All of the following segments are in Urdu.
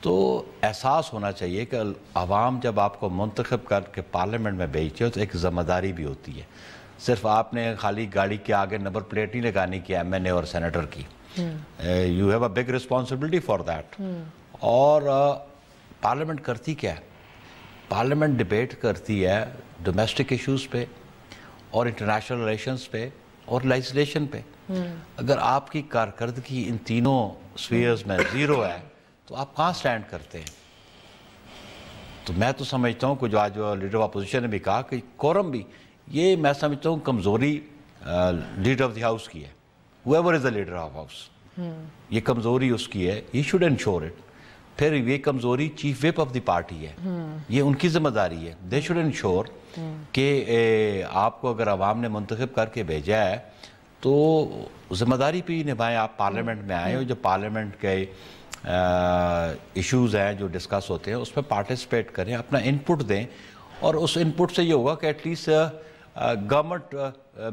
تو احساس ہونا چاہیے کہ عوام جب آپ کو منتخب کر کے پارلیمنٹ میں بھیجتے ہو تو ایک ذمہ داری بھی ہوتی ہے. صرف آپ نے خالی گاڑی کے آگے نمبر پلیٹ نہیں لگانی کی ایم این اے اور سینیٹر کی. You have a big responsibility for that. اور پارلیمنٹ کرتی کیا ہے؟ پارلیمنٹ ڈبیٹ کرتی ہے ڈومیسٹک ایشوز پہ اور انٹرنیشنل ریلیشنز پہ اور لیجسلیشن پہ. اگر آپ کی کارکردگی ان تینوں سفیئرز میں زیرو ہے تو آپ کہاں سٹینڈ کرتے ہیں؟ تو میں تو سمجھتا ہوں کہ جو آج لیڈر آف اپوزیشن نے بھی کہا کہ کورم بھی یہ میں سمجھتا ہوں کمزوری لیڈر آف دی ہاؤس کی ہے. whoever is the leader of house, یہ کمزوری اس کی ہے. he should ensure it. پھر یہ کمزوری چیف وپ آف دی پارٹی ہے, یہ ان کی ذمہ داری ہے. they should ensure کہ آپ کو اگر عوام نے منتخب کر کے بھیجا ہے تو ذمہ داری پہ ہی نبھائیں. آپ پارلیمنٹ میں آئیں اور جو پارلیمنٹ کے ایشوز ہیں جو ڈسکس ہوتے ہیں اس میں پارٹیسپیٹ کریں, اپنا انپٹ دیں, اور اس انپٹ سے یہ ہوگا کہ ایٹ لیسٹ گورنمنٹ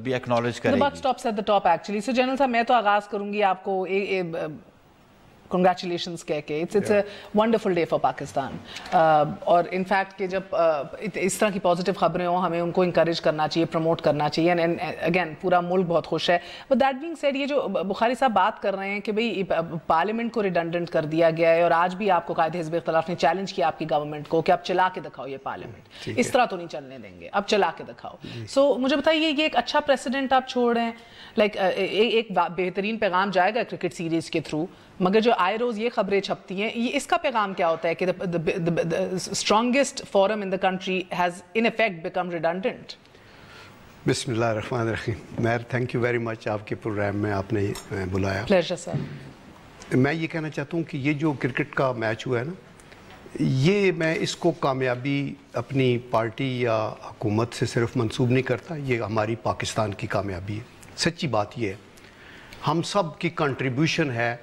بھی ایکنالج کرے گی. The buck stops at the top actually. So general صاحب میں تو آغاز کروں گی آپ کو کنگریچولیشنز کہہ کے. It's a wonderful day for Pakistan. اور انفیکٹ کہ جب اس طرح کی پازیٹیو خبریں ہوں ہمیں ان کو انکریج کرنا چاہیے, پروموٹ کرنا چاہیے. اینڈ اگین پورا ملک بہت خوش ہے. بٹ دیٹ بینگ سیڈ یہ جو بخاری صاحب بات کر رہے ہیں کہ بھئی پارلیمنٹ کو ریڈنڈنٹ کر دیا گیا ہے, اور آج بھی آپ کو قائد حزب اختلاف نے چیلنج کیا آپ کی گورنمنٹ کو کہ اب چلا کے دکھاؤ یہ پارلیمنٹ, اس طرح تو نہیں چلنے دیں گے, اب چلا کے دکھاؤ. سو مجھے بتائیے یہ ایک اچھا پریسیڈنٹ آپ چھوڑ رہے ہیں, لائک ایک بہترین پیغام جائے گا کرکٹ سیریز کے تھرو, مگر جو آئے روز یہ خبریں چھپتی ہیں یہ اس کا پیغام کیا ہوتا ہے کہ strongest forum in the country has in effect become redundant? بسم اللہ الرحمن الرحیم. مہر تھینک یو ویری مچ, آپ کے پروگرام میں آپ نے بلایا. پلیزر سر. میں یہ کہنا چاہتا ہوں کہ یہ جو کرکٹ کا میچ ہوا ہے نا, یہ میں اس کو کامیابی اپنی پارٹی یا حکومت سے صرف منسوب نہیں کرتا, یہ ہماری پاکستان کی کامیابی ہے. سچی بات یہ ہے, ہم سب کی کنٹریبیوشن ہے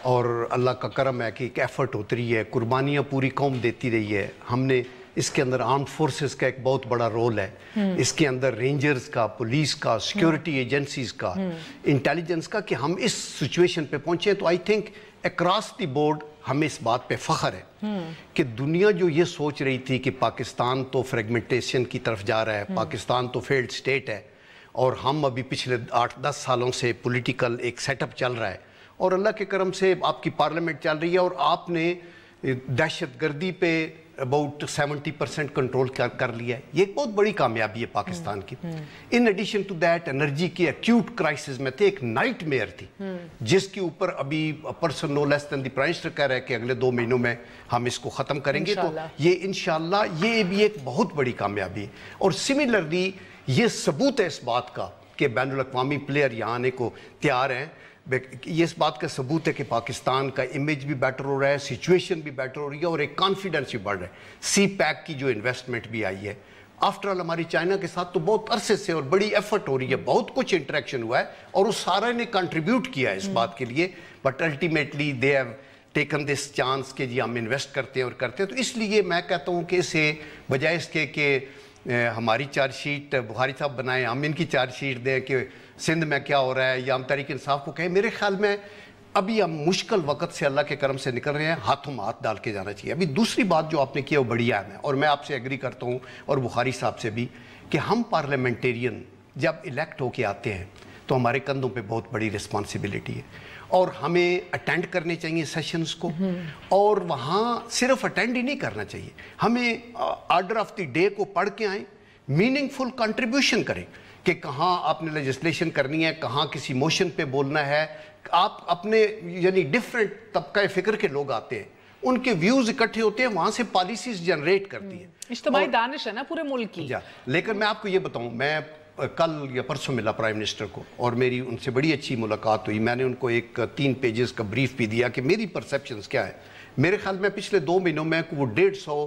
اور اللہ کا کرم ہے کہ ایک ایفرٹ ہوتی رہی ہے, قربانیاں پوری قوم دیتی رہی ہے. ہم نے اس کے اندر آرمڈ فورسز کا ایک بہت بڑا رول ہے, اس کے اندر رینجرز کا, پولیس کا, سیکیورٹی ایجنسیز کا, انٹیلیجنس کا, کہ ہم اس سچویشن پہ پہنچے. تو I think across the board ہمیں اس بات پہ فخر ہے کہ دنیا جو یہ سوچ رہی تھی کہ پاکستان تو فریگمنٹیشن کی طرف جا رہا ہے, پاکستان تو فیلڈ سٹیٹ ہے, اور ہم ابھی پچھلے 8-10 سالوں سے پولیٹیکل ایک سیٹ اپ چل رہا ہے, اور اللہ کے کرم سے آپ کی پارلیمنٹ چل رہی ہے, اور آپ نے دہشت گردی پہ اباؤٹ 70% کنٹرول کر لیا ہے. یہ ایک بہت بڑی کامیابی ہے پاکستان کی. In addition to that energy کی ایکیوٹ کرائسس میں تھے, ایک نائٹ میئر تھی جس کے اوپر ابھی person no less than the prime minister کہہ رہا ہے کہ اگلے 2 مہینوں میں ہم اس کو ختم کریں گے. تو یہ انشاءاللہ یہ بھی ایک بہت بڑی کامیابی ہے. اور سملرلی یہ ثبوت ہے اس بات کا کہ بین الاقوامی پلیئر یہاں آنے کو تیار ہیں. یہ اس بات کا ثبوت ہے کہ پاکستان کا امیج بھی بیٹر ہو رہا ہے, سچویشن بھی بیٹر ہو رہی ہے, اور ایک کانفیڈنس بھی بڑھ رہا ہے. سی پیک کی جو انویسٹمنٹ بھی آئی ہے, آفٹر آل ہماری چائنا کے ساتھ تو بہت عرصے سے اور بڑی ایفرٹ ہو رہی ہے, بہت کچھ انٹریکشن ہوا ہے, اور اس سارے نے کنٹریبیوٹ کیا ہے اس بات کے لیے. But ultimately they have taken this chance کہ جی ہم انویسٹ کرتے ہیں اور کرتے ہیں. تو اس لیے میں کہتا ہوں کہ اسے بجائے اس کے کہ ہماری چارج شیٹ بخاری صاحب بنائیں, ہم ان کی چارج شیٹ دیں کہ سندھ میں کیا ہو رہا ہے, یا ہم تحریک انصاف کو کہیں, میرے خیال میں ابھی ہم مشکل وقت سے اللہ کے کرم سے نکل رہے ہیں, ہاتھوں ہاتھ ڈال کے جانا چاہیے. ابھی دوسری بات جو آپ نے کیا وہ بڑی اہم ہے, اور میں آپ سے ایگری کرتا ہوں اور بخاری صاحب سے بھی, کہ ہم پارلیمنٹیرین جب الیکٹ ہو کے آتے ہیں تو ہمارے کندھوں پہ بہت بڑی رسپانسبلٹی ہے, اور ہمیں اٹینڈ کرنے چاہیے سیشنز کو, اور وہاں صرف اٹینڈ ہی نہیں کرنا چاہیے, ہمیں آرڈر آف دی ڈے کو پڑھ کے آئیں, میننگ فل کنٹریبیوشن کریں کہ کہاں آپ نے لیجسلیشن کرنی ہے, کہاں کسی موشن پہ بولنا ہے. آپ اپنے یعنی ڈفرینٹ طبقہ فکر کے لوگ آتے ہیں, ان کے ویوز اکٹھے ہوتے ہیں, وہاں سے پالیسیز جنریٹ کرتی ہیں. اجتماعی دانش ہے نا پورے ملک کی. لیکن میں آپ کو یہ بتاؤں, میں کل یا پرسوں ملا پرائم منسٹر کو, اور میری ان سے بڑی اچھی ملاقات ہوئی. میں نے ان کو ایک 3 پیجز کا بریف بھی دیا کہ میری پرسیپشنز کیا ہے. میرے خیال میں پچھلے 2 مہینوں میں وہ 150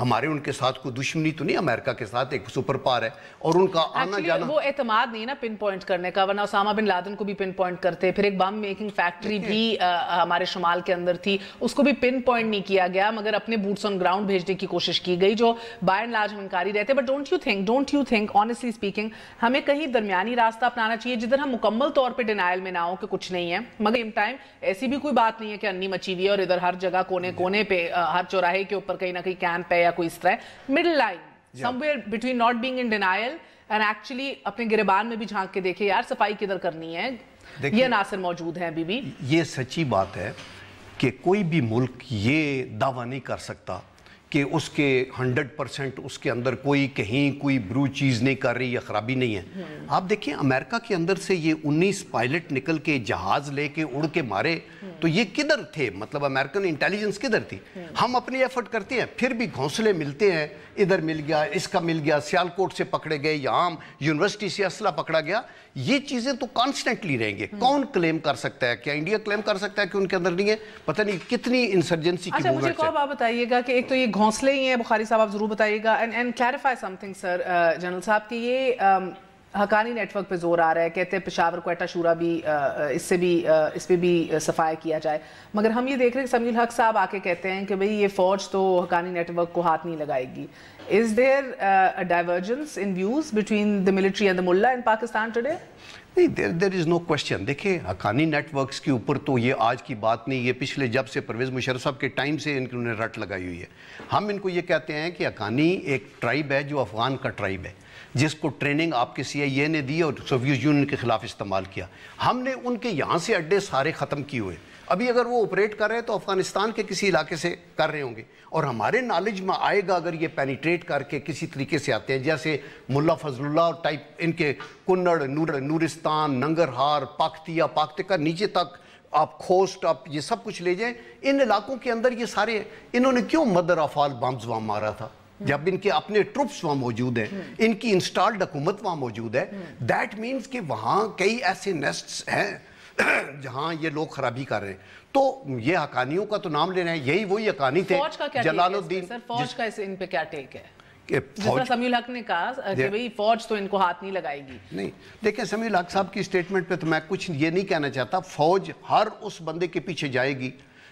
ہمارے ان کے ساتھ کوئی دشمنی تو نہیں، امریکہ کے ساتھ ایک سپر پاور ہے اور ان کا آنا جانا وہ اعتماد نہیں نا پن پوائنٹ کرنے کا، ورنہ اسامہ بن لادن کو بھی پن پوائنٹ کرتے، پھر ایک بم میکنگ فیکٹری بھی ہمارے شمال کے اندر تھی، اس کو بھی پن پوائنٹ نہیں کیا گیا، مگر اپنے بوٹس آن گراؤنڈ بھیجنے کی کوشش کی گئی جو بائی اینڈ لارج ہم انکاری رہتے. But don't you think honestly speaking ہمیں کہیں درمیانی راستہ اپنانا چاہیے جدھر ہم مکمل طور پہ ڈینائل میں نہ ہوں کہ کچھ نہیں ہے، مگر سیم ٹائم ایسی بھی کوئی بات نہیں ہے کہ انی مچی ہوئی ہے اور ادھر ہر جگہ کونے کونے پہ ہر چوراہے کے اوپر کہیں نہ کہیں کیمپ ہے یا کوئی اس طرح. Middle line somewhere between not being in denial and actually اپنے گریبان میں بھی جھانک کے دیکھے یار صفائی کدھر کرنی ہے. یہ عناصر موجود ہیں ابھی بھی. یہ سچی بات ہے کہ کوئی بھی ملک یہ دعویٰ نہیں کر سکتا کہ اس کے 100% اس کے اندر کوئی کہیں کوئی برو چیز نہیں کر رہی یا خرابی نہیں ہے. آپ دیکھیں امریکہ کے اندر سے یہ 19 پائلٹ نکل کے جہاز لے کے اڑ کے مارے تو یہ کدھر تھے؟ مطلب امریکن انٹیلیجنس کدھر تھی؟ ہم اپنی ایفرٹ کرتے ہیں پھر بھی گھونسلے ملتے ہیں، ادھر مل گیا، اس کا مل گیا، سیالکوٹ سے پکڑے گئے، یہاں یونیورسٹی سے اسلحہ پکڑا گیا. یہ چیزیں تو کانسٹنٹلی رہیں گے. کون کلیم کر سکتا ہے؟ کیا انڈیا کلیم کر سکتا ہے کہ ان کے اندر نہیں ہے؟ پتہ نہیں کتنی انسرجنسی کی اچھا مجھے کو آپ بتائیے گا کہ ایک تو یہ گھونسلے ہی ہیں، بخاری صاحب آپ ضرور بتائیے گا and clarify something sir general صاحب کہ یہ حقانی نیٹ ورک پہ زور آ رہا ہے، کہتے ہیں پشاور کوئٹہ شورا بھی اس پہ بھی صفائی کیا جائے، مگر ہم یہ دیکھ رہے ہیں کہ سمیع الحق صاحب آ کے کہتے ہیں کہ بھئی یہ فوج تو حقانی نیٹ ورک کو ہاتھ نہیں لگائے گی. Is there a divergence in views between the military and the mullah in Pakistan today? نہیں، there is no question. دیکھیں حقانی نیٹ ورکس کے اوپر تو یہ آج کی بات نہیں، یہ پچھلے جب سے پرویز مشرف صاحب کے ٹائم سے انہوں نے رٹ لگائی ہوئی ہے. ہم ان کو یہ کہتے ہیں کہ حقانی ایک ٹرائب ہے جو افغان کا ٹرائب ہے، جس کو ٹریننگ آپ کے CIA نے دی اور سوویت یونین کے خلاف استعمال کیا. ہم نے ان کے یہاں سے اڈے سارے ختم کیے ہوئے. ابھی اگر وہ آپریٹ کر رہے ہیں تو افغانستان کے کسی علاقے سے کر رہے ہوں گے، اور ہمارے نالج میں آئے گا اگر یہ پینیٹریٹ کر کے کسی طریقے سے آتے ہیں، جیسے ملا فضل اللہ ٹائپ ان کے کنڑ، نورستان، ننگرہار، پاکتیا، پاکتکا نیچے تک آپ کھوسٹ آپ یہ سب کچھ لے جائیں، ان علاقوں کے اندر یہ سارے انہوں نے کیوں مدر آف آل بامز وہاں مارا تھا؟ جب ان کے اپنے ٹروپس وہاں موجود ہیں، ان کی انسٹالڈ حکومت وہاں موجود ہے. دیٹ مینز کہ وہاں کئی ایسے نیسٹس ہیں جہاں یہ لوگ خرابی کر رہے ہیں. تو یہ حقانیوں کا تو نام لے رہے ہیں، یہی وہی حقانی تھے. جلال الدین فوج کا ان پہ کیا ٹیک ہے؟ جس طرح سمیع الحق نے کہا کہ بھئی فوج تو ان کو ہاتھ نہیں لگائے گی. نہیں دیکھیں سمیع الحق صاحب کی سٹیٹمنٹ پہ تو میں کچھ یہ نہیں کہنا چاہتا. فوج ہر اس بندے کے پیچھے جائے گی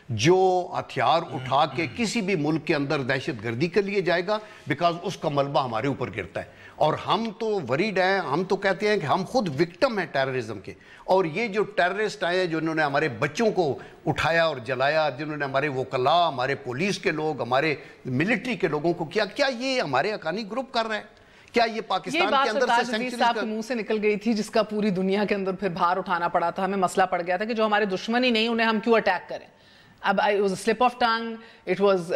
جو ہتھیار اٹھا کے کسی بھی ملک کے اندر دہشت گردی کے لیے جائے گا، بیکاز اس کا ملبہ ہمارے اوپر گرتا ہے. اور ہم تو وریڈ ہیں، ہم تو کہتے ہیں کہ ہم خود وکٹم ہیں ٹیررزم کے. اور یہ جو ٹیررسٹ آئے جنہوں نے ہمارے بچوں کو اٹھایا اور جلایا، جنہوں نے ہمارے وکلاء، ہمارے پولیس کے لوگ، ہمارے ملٹری کے لوگوں کو کیا یہ ہمارے حقانی گروپ کر رہا ہے؟ کیا یہ پاکستان کے اندر سے سینکچریز صاحب کے منہ سے نکل گئی تھی جس کا پوری دنیا کے اندر پھر بھار اٹھانا پڑا تھا، ہمیں مسئلہ پڑ گیا تھا کہ جو ہمارے دشمن ہی نہیں انہیں ہم کیوں اٹیک کریں. اب it was a slip of tongue, it was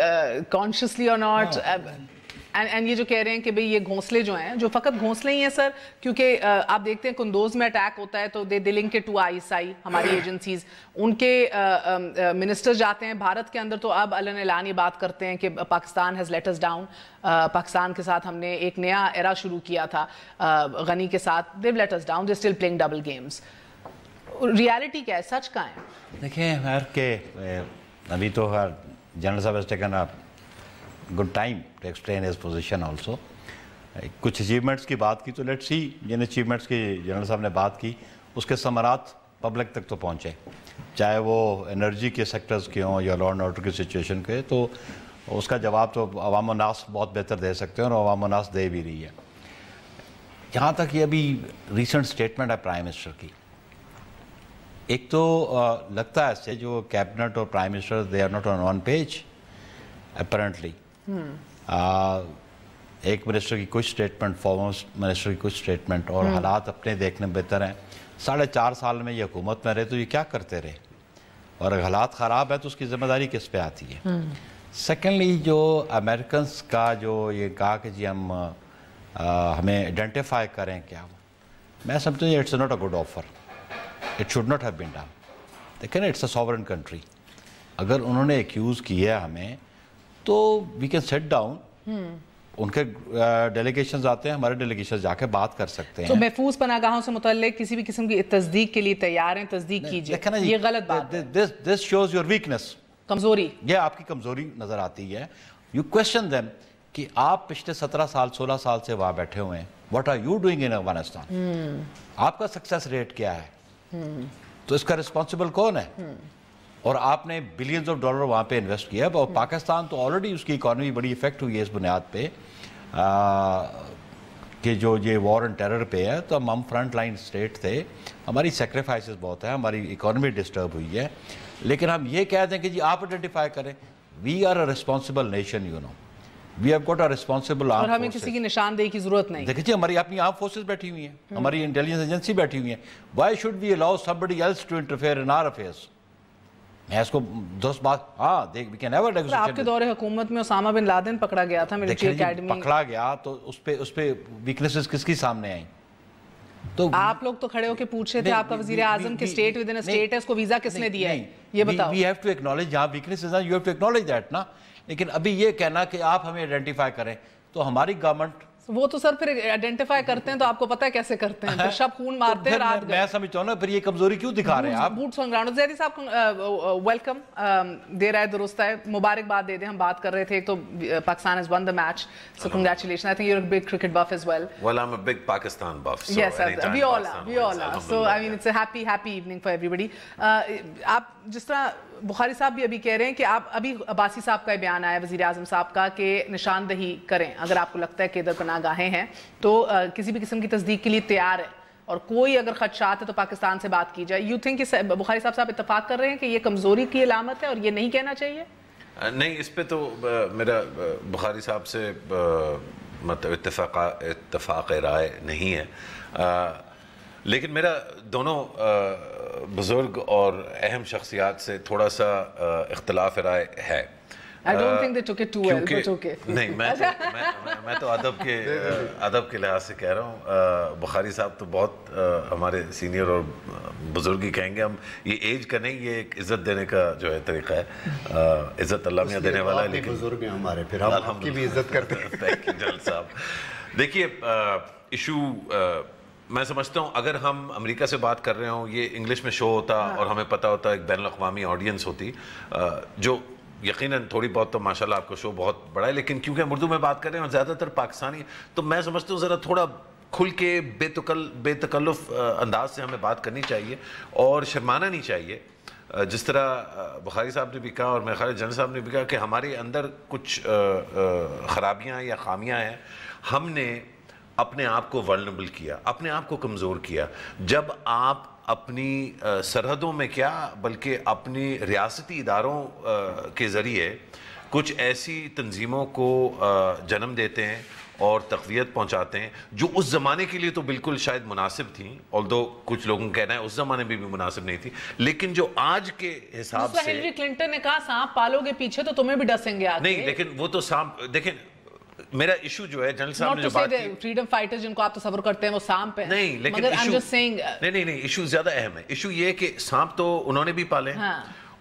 consciously or not. And یہ جو کہہ رہے ہیں کہ بھئی یہ گھونسلے جو ہیں، جو فقط گھونسلے ہی ہیں سر، کیونکہ آپ دیکھتے ہیں کندوز میں اٹیک ہوتا ہے تو دے لنک ٹو ISI، ہماری ایجنسیز، ان کے منسٹر جاتے ہیں بھارت کے اندر تو اب علن اعلان یہ بات کرتے ہیں کہ Pakistan has let us down. Pakistan کے ساتھ ہم نے ایک نیا ایرا شروع کیا تھا غنی کے ساتھ، they've let us down, they're still playing double games. Reality کیا ہے؟ سچ کہاں ہے؟ دیکھیں کہ ابھی تو جنرل صاحب has taken a good time to explain his position also. کچھ اچیومنٹس کی بات کی تو لیٹ سی جن اچیومنٹس کی جنرل صاحب نے بات کی اس کے ثمرات پبلک تک تو پہنچے، چاہے وہ انرجی کے سیکٹرز کے ہوں یا لا اینڈ آرڈر کی سچویشن کے. تو اس کا جواب تو عوام الناس بہت بہتر دے سکتے ہیں اور عوام الناس دے بھی رہی ہے. جہاں تک یہ ابھی ریسنٹ اسٹیٹمنٹ ہے پرائم منسٹر کی، ایک تو لگتا ہے ایسے جو کیبنٹ اور prime minister they are not on one page apparently. ایک منسٹر کی کچھ اسٹیٹمنٹ، فارمر منسٹر کی کچھ اسٹیٹمنٹ، اور حالات اپنے دیکھنے بہتر ہیں. 4.5 سال میں یہ حکومت میں رہے تو یہ کیا کرتے رہے، اور اگر حالات خراب ہے تو اس کی ذمہ داری کس پہ آتی ہے. سیکنڈلی جو امریکنس کا جو یہ کہا کہ جی ہمیں آئیڈینٹیفائی کریں، کیا میں سمجھتا ہوں it's not a good offer. It should not have been done. دیکھیں نا، it's a sovereign country. اگر انہوں نے ایکیوز کیا ہے ہمیں تو we can sit down. ان کے ڈیلیگیشنز آتے ہیں، ہمارے ڈیلیگیشنز جا کے بات کر سکتے ہیں. تو محفوظ پناہ گاہوں سے متعلق کسی بھی قسم کی تصدیق کے لیے تیار ہیں، تصدیق کیجئے. یہ غلط بات ہے. This shows your weakness. کمزوری. یہ آپ کی کمزوری نظر آتی ہے. You question them کہ آپ پچھلے 17 سال 16 سال سے وہاں بیٹھے ہوئے ہیں. What are you doing in Afghanistan? آپ کا سکسیس ریٹ کیا ہے؟ تو اس کا رسپانسبل کون ہے؟ اور آپ نے بلینز آف ڈالر وہاں پہ انویسٹ کیا. اور پاکستان تو آلریڈی اس کی اکانومی بڑی افیکٹ ہوئی ہے اس بنیاد پہ کہ جو یہ وار اینڈ ٹیرر پہ ہے. تو ہم فرنٹ لائن اسٹیٹ تھے, ہماری سیکریفائسز بہت ہیں, ہماری اکانومی ڈسٹرب ہوئی ہے, لیکن ہم یہ کہہ دیں کہ جی آپ آئیڈینٹیفائی کریں. We are a responsible nation, you know, we have got a responsible اور ہمیں کسی کی نشاندہی کی ضرورت نہیں. دیکھیں جی ہماری اپنی آرم فورسز بیٹھی ہوئی ہیں, ہماری انٹیلیجنس ایجنسی بیٹھی ہوئی ہیں. Why should we allow somebody else to interfere in our affairs؟ میں اس کو دوست بات, ہاں دیکھ وی کین ایور نیگوشیٹ. آپ کے دور حکومت میں اسامہ بن لادن پکڑا گیا تھا ملٹری اکیڈمی, پکڑا گیا تو اس پہ ویکنیسز کس کی سامنے آئیں؟ تو آپ لوگ تو کھڑے ہو کے پوچھ رہے تھے آپ کا وزیر اعظم کے اسٹیٹ ود ان اسٹیٹ ہے, اس کو ویزا کس نے دیا ہے یہ بتاؤ. وی ہیو ٹو ایکنالج جہاں ویکنیسز ہیں, you have to acknowledge that نا. لیکن ابھی یہ کہنا کہ آپ ہمیں آئیڈینٹیفائی کریں, تو ہماری گورنمنٹ وہ تو سر پھر آئیڈینٹیفائی کرتے ہیں تو آپ کو پتہ ہے کیسے کرتے ہیں, پھر شب خون مارتے ہیں رات. میں سمجھتا ہوں نا پھر یہ کمزوری کیوں دکھا رہے ہیں آپ؟ Boots on ground. زیدی صاحب ویلکم, دیر آئے درست ہے, مبارکباد دے دیں. ہم بات کر رہے تھے, ایک تو Pakistan has won the match, so congratulations. I think you're a big cricket buff as well. Well, I'm a big Pakistan buff. So yes, we all are. So I mean it's a happy evening for everybody. آپ جس طرح بخاری صاحب بھی ابھی کہہ رہے ہیں کہ آپ ابھی عباسی صاحب کا بیان آیا وزیر اعظم صاحب کا کہ نشاندہی کریں اگر آپ کو لگتا ہے کہ ادھر پناہ گاہیں ہیں, تو کسی بھی قسم کی تصدیق کے لیے تیار ہے, اور کوئی اگر خدشات ہے تو پاکستان سے بات کی جائے. یو تھنک کہ بخاری صاحب اتفاق کر رہے ہیں کہ یہ کمزوری کی علامت ہے اور یہ نہیں کہنا چاہیے؟ نہیں, اس پہ تو میرا بخاری صاحب سے مطلب اتفاق رائے نہیں ہے, لیکن میرا دونوں بزرگ اور اہم شخصیات سے تھوڑا سا اختلاف رائے ہے. I don't think they took it too well, but okay. نہیں, میں تو ادب کے لحاظ سے کہہ رہا ہوں. بخاری صاحب تو بہت ہمارے سینئر اور بزرگ ہی کہیں گے ہم, یہ ایج کا نہیں, یہ ایک عزت دینے کا جو ہے طریقہ ہے. عزت اللہ میاں دینے والا ہے, لیکن بزرگ ہیں ہمارے, پھر ہم آپ کی بھی عزت کرتے ہیں. تھینک یو جلال صاحب. دیکھیے ایشو میں سمجھتا ہوں اگر ہم امریکہ سے بات کر رہے ہوں, یہ انگلش میں شو ہوتا اور ہمیں پتہ ہوتا ایک بین الاقوامی آڈینس ہوتی, جو یقیناً تھوڑی بہت تو ماشاءاللہ آپ کو شو بہت بڑا ہے, لیکن کیونکہ ہم اردو میں بات کر رہے ہیں اور زیادہ تر پاکستانی, تو میں سمجھتا ہوں ذرا تھوڑا کھل کے بے تکلف انداز سے ہمیں بات کرنی چاہیے اور شرمانا نہیں چاہیے. جس طرح بخاری صاحب نے بھی کہا اور میرے خیال جنرل صاحب نے بھی کہا کہ ہمارے اندر کچھ خرابیاں یا خامیاں ہیں. ہم نے اپنے آپ کو ولنریبل کیا, اپنے آپ کو کمزور کیا, جب آپ اپنی سرحدوں میں کیا بلکہ اپنی ریاستی اداروں کے ذریعے کچھ ایسی تنظیموں کو جنم دیتے ہیں اور تقویت پہنچاتے ہیں جو اس زمانے کے لیے تو بالکل شاید مناسب تھیں, although کچھ لوگوں کا کہنا ہے اس زمانے میں بھی مناسب نہیں تھی, لیکن جو آج کے حساب سے ہلری کلنٹن نے کہا سانپ پالو گے پیچھے تو تمہیں بھی ڈسیں گے آگے. نہیں, لیکن وہ تو سانپ, دیکھیں میرا ایشو جو ہے جنرل صاحب نے جو بات کی, فریڈم فائٹر جن کو آپ تصور کرتے ہیں وہ سانپ ہیں. نہیں, لیکن نہیں, ایشو زیادہ اہم ہے. ایشو یہ ہے کہ سانپ تو انہوں نے بھی پالے,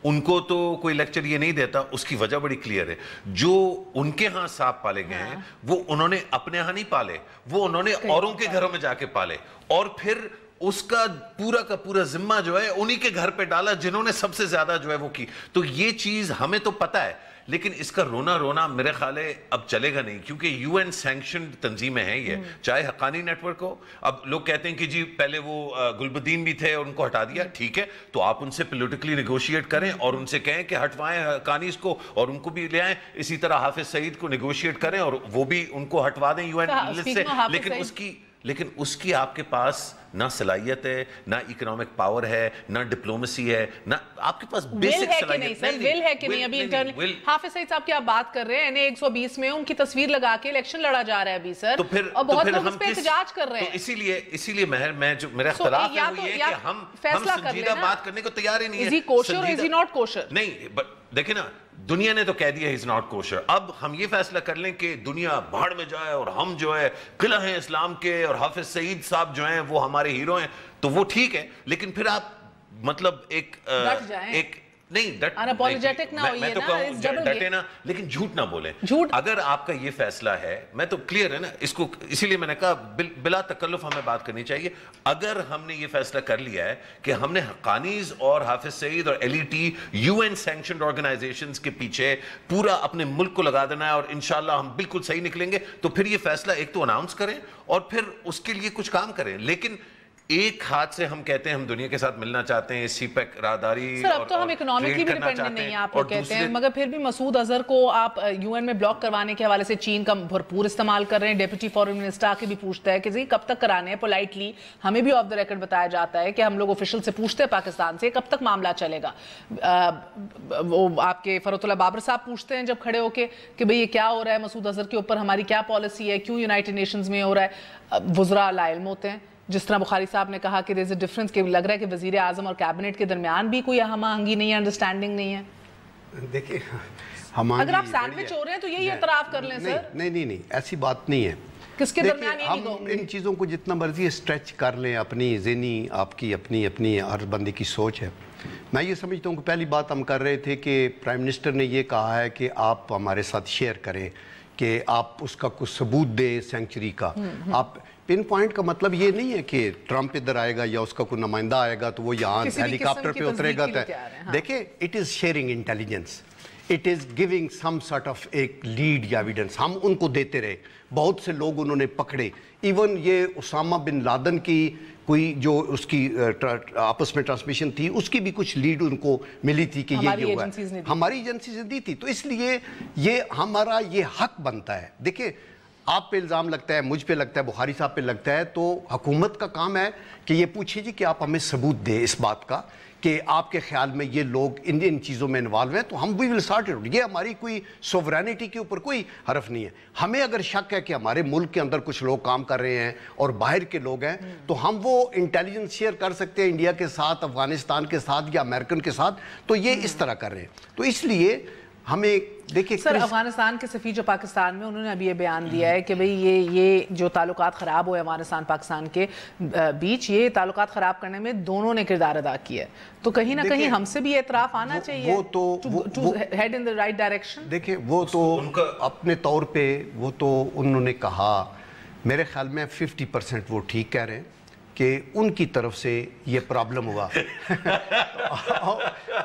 ان کو تو کوئی لیکچر یہ نہیں دیتا. اس کی وجہ بڑی کلیئر ہے, جو ان کے ہاں سانپ پالے گئے ہیں وہ انہوں نے اپنے ہاں نہیں پالے, وہ انہوں نے اوروں کے گھروں میں جا کے پالے, اور پھر اس کا پورا ذمہ جو ہے انہی کے گھر پہ ڈالا جنہوں نے سب سے زیادہ جو ہے وہ کی. تو یہ چیز ہمیں تو پتہ ہے, لیکن اس کا رونا میرے خیال ہے اب چلے گا نہیں, کیونکہ یو این سینکشنڈ تنظیمیں ہیں یہ, چاہے حقانی نیٹ ورک ہو. اب لوگ کہتے ہیں کہ جی پہلے وہ گلبدین بھی تھے اور ان کو ہٹا دیا, ٹھیک ہے, تو آپ ان سے پولیٹیکلی نیگوشیٹ کریں اور ان سے کہیں کہ ہٹوائیں حقانیز کو اور ان کو بھی لے آئیں. اسی طرح حافظ سعید کو نیگوشیٹ کریں اور وہ بھی ان کو ہٹوا دیں یو این لسٹ سے. لیکن اس کی آپ کے پاس نہ صلاحیت ہے, نہ اکنامک پاور ہے, نہ ڈپلومیسی ہے, نہ آپ کے پاس بیسک صلاحیت ول ہے کہ نہیں. ابھی انٹرنل حافظ سعید صاحب کی آپ بات کر رہے ہیں, NA 120 میں ان کی تصویر لگا کے الیکشن لڑا جا رہا ہے ابھی سر, اور بہت لوگ اس پہ احتجاج کر رہے ہیں. اسی لیے میں جو میرا اختلاف ہے وہ یہ کہ ہم سنجیدہ بات کرنے کو تیار ہی نہیں ہے. Is he kosher or is he not kosher? نہیں, دیکھیں نا, دنیا نے تو کہہ دیا is not kosher. اب ہم یہ فیصلہ کر لیں کہ دنیا بھاڑ میں جائے اور ہم جو ہے قلعہ ہیں اسلام کے اور حافظ سعید صاحب جو ہیں وہ ہمارے ہیرو ہیں, تو وہ ٹھیک ہے, لیکن پھر آپ مطلب ایک نہیں unapologetic نہ ہوئیے میں تو کہوں ڈٹے نا لیکن جھوٹ نہ بولیں. اگر آپ کا یہ فیصلہ ہے, میں تو کلیئر ہے نا اس کو, اسی لیے میں نے کہا بلا تکلف ہمیں بات کرنی چاہیے. اگر ہم نے یہ فیصلہ کر لیا ہے کہ ہم نے حقانیز اور حافظ سعید اور LET UN سینکشنڈ آرگنائزیشنز کے پیچھے پورا اپنے ملک کو لگا دینا ہے اور انشاءاللہ ہم بالکل صحیح نکلیں گے, تو پھر یہ فیصلہ ایک تو اناؤنس کریں اور پھر اس کے لیے کچھ کام کریں. لیکن ایک ہاتھ سے ہم کہتے ہیں ہم دنیا کے ساتھ ملنا چاہتے ہیں, سی پیک راہداری, سر اب تو ہم اکنامکلی بھی ڈیپینڈنٹ نہیں ہیں آپ لوگ کہتے ہیں, مگر پھر بھی مسعود اظہر کو آپ UN میں بلاک کروانے کے حوالے سے چین کا بھرپور استعمال کر رہے ہیں. ڈیپٹی فارن منسٹر آ کے بھی پوچھتا ہے کہ جی کب تک کرانے ہیں, پولائٹلی ہمیں بھی آف دا ریکارڈ بتایا جاتا ہے کہ ہم لوگ آفیشل سے پوچھتے ہیں پاکستان سے کب تک معاملہ چلے گا. وہ آپ کے فرحت اللہ بابر صاحب پوچھتے ہیں جب کھڑے ہو کے کہ بھئی یہ کیا ہو رہا ہے مسعود اظہر کے اوپر, ہماری کیا پالیسی ہے, کیوں یونائٹڈ نیشنز میں ہو رہا ہے. وزراء لا علم ہوتے ہیں, جس طرح بخاری صاحب نے کہا کہ there's a difference, کہ لگ رہا ہے کہ وزیر اعظم اور کیبنٹ کے درمیان بھی کوئی ہم آہنگی نہیں ہے, انڈرسٹینڈنگ نہیں ہے. دیکھیں اگر آپ سینڈوچ ہو رہے ہیں تو یہی اعتراف کر لیں سر. نہیں ایسی بات نہیں ہے. کس کے درمیان یہ نہیں ہم ان چیزوں کو جتنا مرضی اسٹریچ کر لیں, اپنی ذہنی آپ کی اپنی ہر بندے کی سوچ ہے. میں یہ سمجھتا ہوں کہ پہلی بات ہم کر رہے تھے کہ پرائم منسٹر نے یہ کہا ہے کہ آپ ہمارے ساتھ شیئر کریں کہ آپ اس کا کچھ ثبوت دیں سینکچری کا. آپ پن پوائنٹ کا مطلب یہ نہیں ہے کہ ٹرمپ ادھر آئے گا یا اس کا کوئی نمائندہ آئے گا تو وہ یہاں ہیلی کاپٹر پہ اترے گا. دیکھیں it is sharing intelligence, it is giving some sort of ایک لیڈ یا ایویڈنس. ہم ان کو دیتے رہے, بہت سے لوگ انہوں نے پکڑے. ایون یہ اسامہ بن لادن کی کوئی جو اس کی آپس میں ٹرانسمیشن تھی اس کی بھی کچھ لیڈ ان کو ملی تھی کہ یہ ہوا ہے, ہماری ایجنسیز نے دی تھی. تو اس لیے یہ ہمارا یہ حق بنتا ہے. دیکھیں آپ پہ الزام لگتا ہے, مجھ پہ لگتا ہے, بخاری صاحب پہ لگتا ہے, تو حکومت کا کام ہے کہ یہ پوچھے جی کہ آپ ہمیں ثبوت دیں اس بات کا کہ آپ کے خیال میں یہ لوگ ان چیزوں میں انوالو ہیں, تو ہم وی ول سارٹ اٹ. یہ ہماری کوئی سوورینٹی کے اوپر کوئی حرف نہیں ہے. ہمیں اگر شک ہے کہ ہمارے ملک کے اندر کچھ لوگ کام کر رہے ہیں اور باہر کے لوگ ہیں, تو ہم وہ انٹیلیجنس شیئر کر سکتے ہیں انڈیا کے ساتھ, افغانستان کے ساتھ یا امریکن کے ساتھ. تو یہ اس طرح کر رہے ہیں. تو اس لیے ہمیں دیکھیں سر افغانستان کے سفیر جو پاکستان میں, انہوں نے ابھی یہ بیان دیا ہے کہ بھئی یہ جو تعلقات خراب ہوئے افغانستان پاکستان کے بیچ, یہ تعلقات خراب کرنے میں دونوں نے کردار ادا کیا ہے. تو کہیں نہ کہیں ہم سے بھی اعتراف آنا چاہیے to head in the right direction. دیکھیں وہ تو اپنے طور پہ وہ تو انہوں نے کہا, میرے خیال میں 50% وہ ٹھیک کہہ رہے ہیں کہ ان کی طرف سے یہ پرابلم ہوا.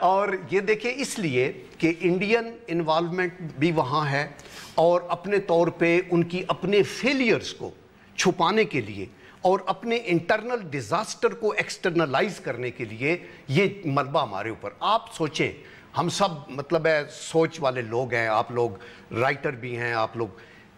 اور یہ دیکھیں اس لیے کہ انڈین انوالومنٹ بھی وہاں ہے, اور اپنے طور پہ ان کی اپنے فیلیئرز کو چھپانے کے لیے اور اپنے انٹرنل ڈیزاسٹر کو ایکسٹرنلائز کرنے کے لیے یہ ملبہ ہمارے اوپر. آپ سوچیں, ہم سب مطلب ہے سوچ والے لوگ ہیں, آپ لوگ رائٹر بھی ہیں, آپ لوگ,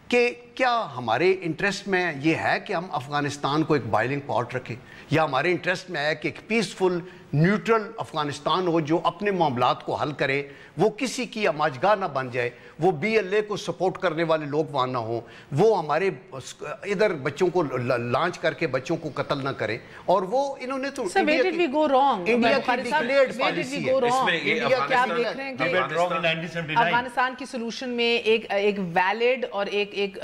کہ کیا ہمارے انٹرسٹ میں یہ ہے کہ ہم افغانستان کو ایک بائلنگ پاٹ رکھیں, یا ہمارے انٹرسٹ میں ہے کہ ایک پیسفل نیوٹرل افغانستان ہو جو اپنے معاملات کو حل کرے, وہ کسی کی اماجگاہ نہ بن جائے, وہ BLA کو سپورٹ کرنے والے لوگ وہاں نہ ہوں, وہ ہمارے ادھر بچوں کو لانچ کر کے بچوں کو قتل نہ کریں. اور وہ انہوں نے تو انڈیا کی ڈکلیئرڈ پالیسی ہے. افغانستان کی سلوشن میں ایک ویلڈ اور ایک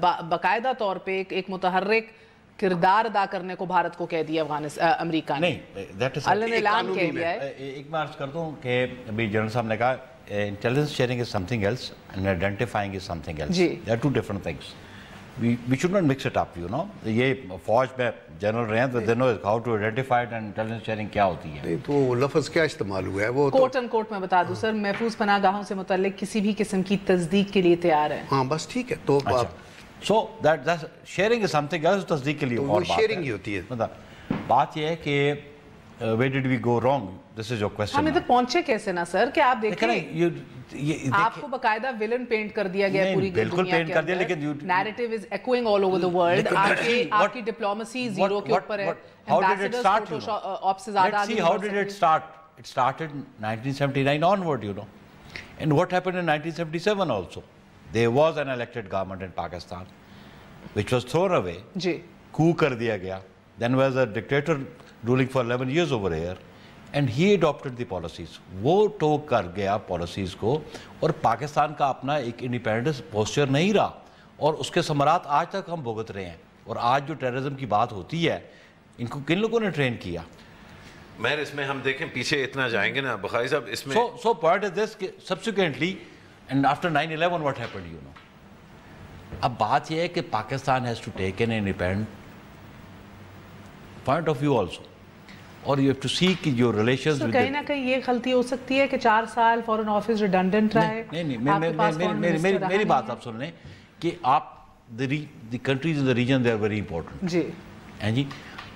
باقاعدہ طور پہ ایک متحرک کردار ادا کرنے کو بھارت کو کہہ دیا امریکہ نے. اللہ نے اعلان کہہ دیا ہے. ایک بار عرض کر دوں کہ ابھی جنرل صاحب نے کہا intelligence sharing is something else and identifying is something else. They are two different things. We should not mix it up, you know. یہ فوج میں جنرل رہے ہیں تو they know how to identify it and intelligence sharing کیا ہوتی ہے. تو لفظ کیا استعمال ہوا ہے وہ کوٹ ان کوٹ میں بتا دوں سر, محفوظ پناہ گاہوں سے متعلق کسی بھی قسم کی تصدیق کے لیے تیار ہے. ہاں بس ٹھیک ہے. تو So that sharing is something else, تصدیق کے لیے اور بات ہے. شیئرنگ ہی ہوتی ہے. بات یہ ہے کہ where did we go wrong? This is your question. ہم ادھر پہنچے کیسے نا سر, کہ آپ دیکھیں آپ کو باقاعدہ ویلن پینٹ کر دیا گیا پوری دنیا کے اندر. Narrative is echoing all over the world. آپ کی ڈپلومیسی زیرو کے اوپر ہے. ایمبیسڈرز فوٹو آپ سے زیادہ آگے. How did it start? It started 1979 onward, you know. And what happened in 1977 also? There was an elected government in Pakistan which was thrown away. G. Coup کر دیا گیا. Then was a dictator ruling for 11 years over here. And he adopted the policies. وہ ٹوک کر گیا policies کو, اور پاکستان کا اپنا ایک انڈیپینڈنس پوسچر نہیں رہا, اور اس کے ثمرات آج تک ہم بھگت رہے ہیں. اور آج جو ٹیررزم کی بات ہوتی ہے, ان کو کن لوگوں نے ٹرین کیا؟ مہر اس میں ہم دیکھیں پیچھے اتنا جائیں گے نا بخاری صاحب اس میں So point is this, subsequently and after 9/11 what happened, you know. اب بات یہ ہے کہ Pakistan has to take an independent point of view also. اور you have to see کہ جو relations کہیں نہ کہیں یہ غلطی ہو سکتی ہے کہ 4 سال فورن آفس ریڈنڈنٹ رہے. نہیں میری بات آپ سن لیں کہ آپ the countries in the region they are very important. جی جی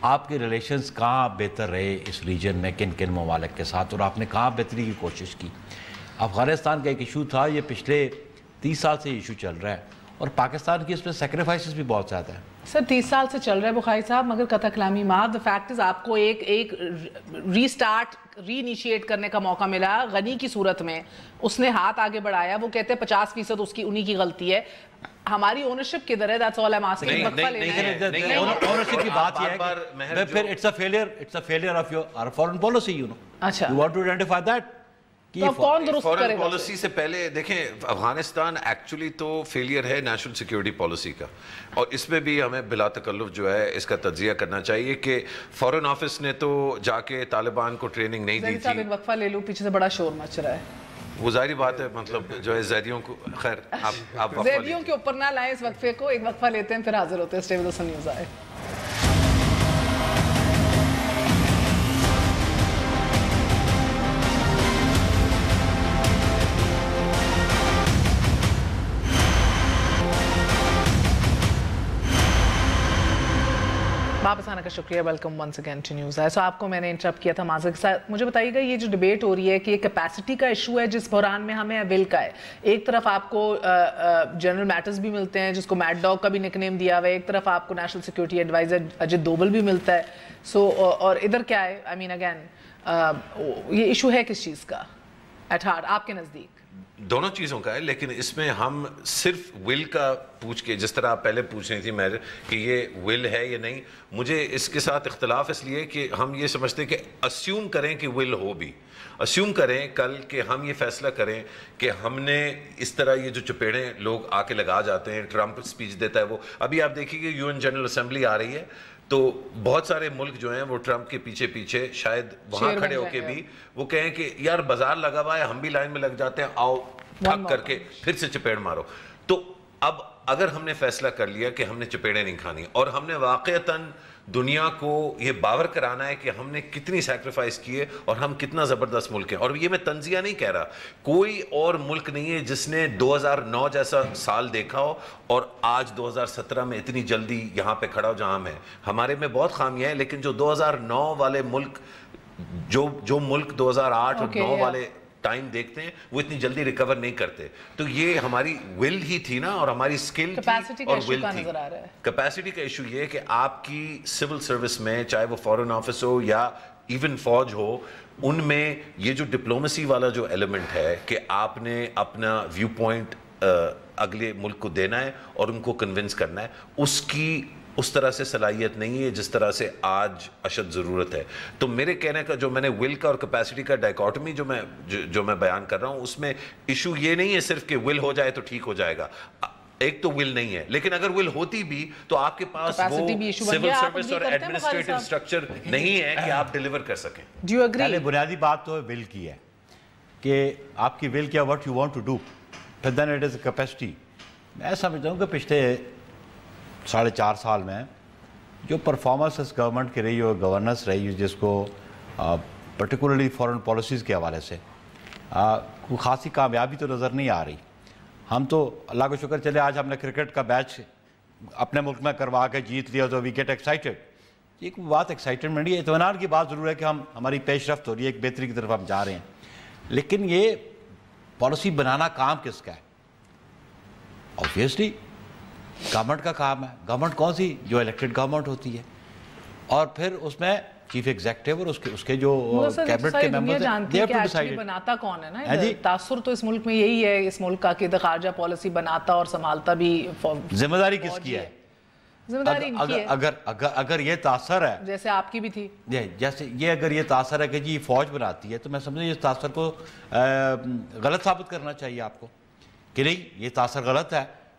آپ کے ریلیشنز کہاں بہتر رہے اس ریجن میں کن کن ممالک کے ساتھ اور آپ نے کہاں بہتری کی کوشش کی. افغانستان کا ایک ایشو تھا, یہ پچھلے 30 سال سے ایشو چل رہا ہے اور پاکستان کی اس میں سیکریفائسز بھی بہت زیادہ ہیں. سر 30 سال سے چل رہا ہے بخاری صاحب, مگر قطع کلامی ماں the fact is آپ کو ایک ری سٹارٹ ری انیشیٹ کرنے کا موقع ملا غنی کی صورت میں. اس نے ہاتھ آگے بڑھایا, وہ کہتے ہیں 50% اس کی انہی کی غلطی ہے. ہماری اونرشپ کدھر ہے؟ that's all I'm asking. وقفہ لینا ہے. اونرشپ کی بات یہ ہے کہ پھر it's a failure of your foreign policy, you know. اچھا You want to identify that. تو کون درست کرے فورن گا؟ پالیسی سے پہلے دیکھیں افغانستان ایکچولی تو فیلئر ہے نیشنل سیکیورٹی پالیسی کا, اور اس میں بھی ہمیں بلا تکلف جو ہے اس کا تجزیہ کرنا چاہیے کہ فورن آفس نے تو جا کے طالبان کو ٹریننگ نہیں دی تھی. وقفہ لے لوں, پیچھے سے بڑا شور مچ رہا ہے. وہ ظاہری بات ہے, مطلب جو ہے زیدیوں کو خیر آپ زیدیوں کے اوپر نہ لائیں اس وقفے کو, ایک وقفہ لیتے ہیں پھر حاضر ہوتے ہیں. اسٹے ود اس نیوز آئے. واپس آنے کا شکریہ. Welcome once again to news آئے. سو آپ کو میں نے انٹرپٹ کیا تھا ماضر کے ساتھ. مجھے بتائیے گا یہ جو ڈیبیٹ ہو رہی ہے کہ یہ کیپیسٹی کا ایشو ہے جس بحران میں ہمیں ول کا ہے. ایک طرف آپ کو جنرل میٹرز بھی ملتے ہیں جس کو میڈ ڈاگ کا بھی نک نیم دیا ہوا ہے, ایک طرف آپ کو نیشنل سیکورٹی ایڈوائزر اجت دوبل بھی ملتا ہے. سو اور ادھر کیا ہے, آئی مین اگین یہ ایشو ہے کس چیز کا ایٹ ہارٹ آپ کے نزدیک؟ دونوں چیزوں کا ہے, لیکن اس میں ہم صرف ول کا پوچھ کے, جس طرح آپ پہلے پوچھ رہی تھی مہر کہ یہ ول ہے یا نہیں, مجھے اس کے ساتھ اختلاف اس لیے کہ ہم یہ سمجھتے ہیں کہ اسیوم کریں کہ ول ہو بھی, اسیوم کریں کل کہ ہم یہ فیصلہ کریں کہ ہم نے اس طرح یہ جو چپیڑیں لوگ آ کے لگا جاتے ہیں, ٹرمپ اسپیچ دیتا ہے وہ, ابھی آپ دیکھیے کہ UN جنرل اسمبلی آ رہی ہے تو بہت سارے ملک جو ہیں وہ ٹرمپ کے پیچھے پیچھے شاید وہاں کھڑے ہو کے بھی وہ کہیں کہ یار بازار لگا ہوا ہے, ہم بھی لائن میں لگ جاتے ہیں, آؤ تھک کر کے پھر سے چپیڑ مارو. تو اب اگر ہم نے فیصلہ کر لیا کہ ہم نے چپیڑیں نہیں کھانی اور ہم نے واقعتاً دنیا کو یہ باور کرانا ہے کہ ہم نے کتنی سیکریفائس کیے اور ہم کتنا زبردست ملک ہیں, اور یہ میں تنزیہ نہیں کہہ رہا, کوئی اور ملک نہیں ہے جس نے 2009 جیسا سال دیکھا ہو اور آج 2017 میں اتنی جلدی یہاں پہ کھڑا ہو جہاں ہم ہیں. ہمارے میں بہت خامیاں ہیں, لیکن جو 2009 والے ملک جو ملک 2008 اور 9 والے ٹائم دیکھتے ہیں وہ اتنی جلدی ریکور نہیں کرتے. تو یہ ہماری ول ہی تھی نا, اور ہماری اسکل تھی اور ول تھی. کیپیسٹی کا ایشو یہ ہے کہ آپ کی سول سروس میں چاہے وہ فورن آفس ہو یا ایون فوج ہو, ان میں یہ جو ڈپلومیسی والا جو ایلیمنٹ ہے کہ آپ نے اپنا ویو پوائنٹ اگلے ملک کو دینا ہے اور ان کو کنونس کرنا ہے, اس کی اس طرح سے صلاحیت نہیں ہے جس طرح سے آج اشد ضرورت ہے. تو میرے کہنے کا جو میں نے ول کا اور کیپیسٹی کا ڈائیکاٹمی جو میں بیان کر رہا ہوں, اس میں ایشو یہ نہیں ہے صرف کہ ول ہو جائے تو ٹھیک ہو جائے گا. ایک تو ول نہیں ہے, لیکن اگر ول ہوتی بھی تو آپ کے پاس وہ سول سروس اور ایڈمنسٹریٹو سٹرکچر نہیں ہے کہ آپ ڈیلیور کر سکیں. پہلے بنیادی بات تو ول کی ہے کہ آپ کی ول کیا, what you want to do, پھر دین اٹ از کیپیسٹی. میں سمجھتا ہوں کہ پچھلے 4.5 سال میں جو پرفارمنس اس گورنمنٹ کی رہی ہو, گورننس رہی ہو, جس کو پرٹیکولرلی فورن پالیسیز کے حوالے سے کوئی خاصی کامیابی تو نظر نہیں آ رہی. ہم تو اللہ کا شکر چلے آج ہم نے کرکٹ کا میچ اپنے ملک میں کروا کے جیت لیا تو وی گیٹ ایکسائٹیڈ. یہ کوئی بات ایکسائٹمنٹ ہے, اطمینان کی بات ضرور ہے کہ ہماری پیش رفت ہو رہی ہے, ایک بہتری کی طرف ہم جا رہے ہیں, لیکن یہ پالیسی بنانا کام کس کا ہے؟ آبویسلی گورنمنٹ کا کام ہے. گورنمنٹ کون سی؟ جو الیکٹڈ گورنمنٹ ہوتی ہے, اور پھر اس میں چیف ایگزیکٹو اور اس کے جو کیبنٹ کے ممبرز ہیں, بناتا کون ہے نا. تاثر تو اس ملک میں یہی ہے, اس ملک کا کہ خارجہ پالیسی بناتا اور سنبھالتا بھی ذمہ داری کس کی ہے؟ ذمہ داری ان کی ہے. اگر یہ تاثر ہے جیسے آپ کی بھی تھی, جیسے یہ اگر یہ تاثر ہے کہ جی فوج بناتی ہے, تو میں سمجھوں اس تاثر کو غلط ثابت کرنا چاہیے آپ کو کہ نہیں یہ تاثر غلط ہے,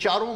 4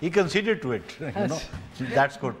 he conceded to it, you know, that's good।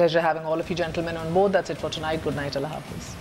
pleasure having all of you gentlemen on board। That's it for tonight. Good night, Allah Hafiz।